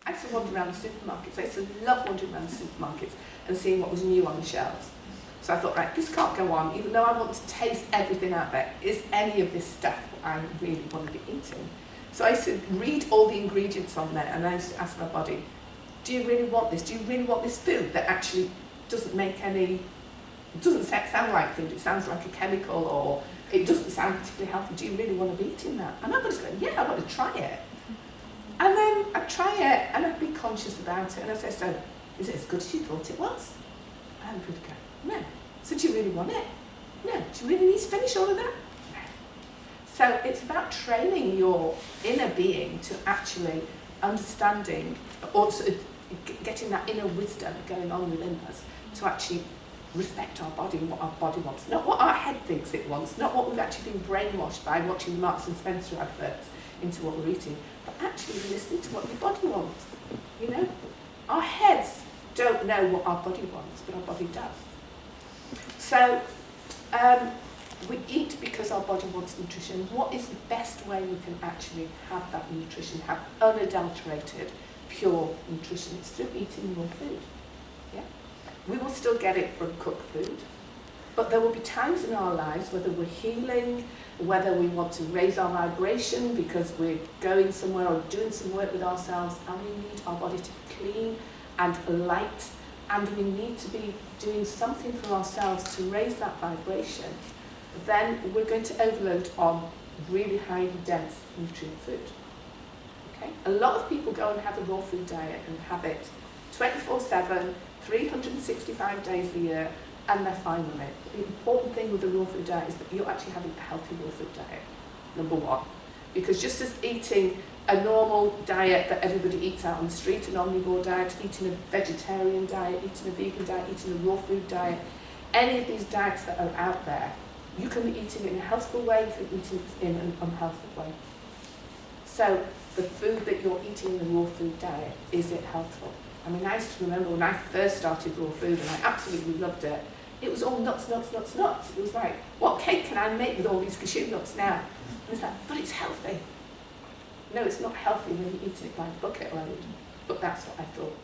I used to wander around the supermarkets. I used to love wandering around the supermarkets and seeing what was new on the shelves. So I thought, right, this can't go on, even though I want to taste everything out there. Is any of this stuff I really want to be eating? So I used to read all the ingredients on there, and I used to ask my body, do you really want this? Do you really want this food that actually doesn't make any, it doesn't sound like food, it sounds like a chemical, or it doesn't sound particularly healthy. Do you really want to be eating that? And my body's going, yeah, I want to try it. And then I'd try it, and I'd be conscious about it, and I'd say, so, is it as good as you thought it was? And I'd go, no. So do you really want it? No. Do you really need to finish all of that? No. So it's about training your inner being to actually understanding, or getting that inner wisdom going on within us to actually respect our body and what our body wants. Not what our head thinks it wants, not what we've actually been brainwashed by watching the Marks and Spencer adverts into what we're eating, but actually listening to what your body wants. You know? Our heads don't know what our body wants, but our body does. So we eat because our body wants nutrition. What is the best way we can actually have that nutrition, have unadulterated, pure nutrition? It's through eating raw food. Yeah? We will still get it from cooked food, but there will be times in our lives, whether we're healing, whether we want to raise our vibration because we're going somewhere or doing some work with ourselves, and we need our body to be clean and light, and we need to be doing something for ourselves to raise that vibration, then we're going to overload on really highly dense nutrient food. Okay? A lot of people go and have a raw food diet and have it 24/7, 365 days a year, and they're fine with it. The important thing with the raw food diet is that you're actually having a healthy raw food diet, number one. Because just as eating a normal diet that everybody eats out on the street, an omnivore diet, eating a vegetarian diet, eating a vegan diet, eating a raw food diet, any of these diets that are out there, you can be eating it in a healthful way, you can be eating it in an unhealthful way. So the food that you're eating in the raw food diet, is it healthful? I mean, I used to remember when I first started raw food, and I absolutely loved it, it was all nuts, nuts, nuts, nuts. It was like, what cake can I make with all these cashew nuts now? And it's like, but it's healthy. No, it's not healthy when you eat it by the bucket load, but that's what I thought.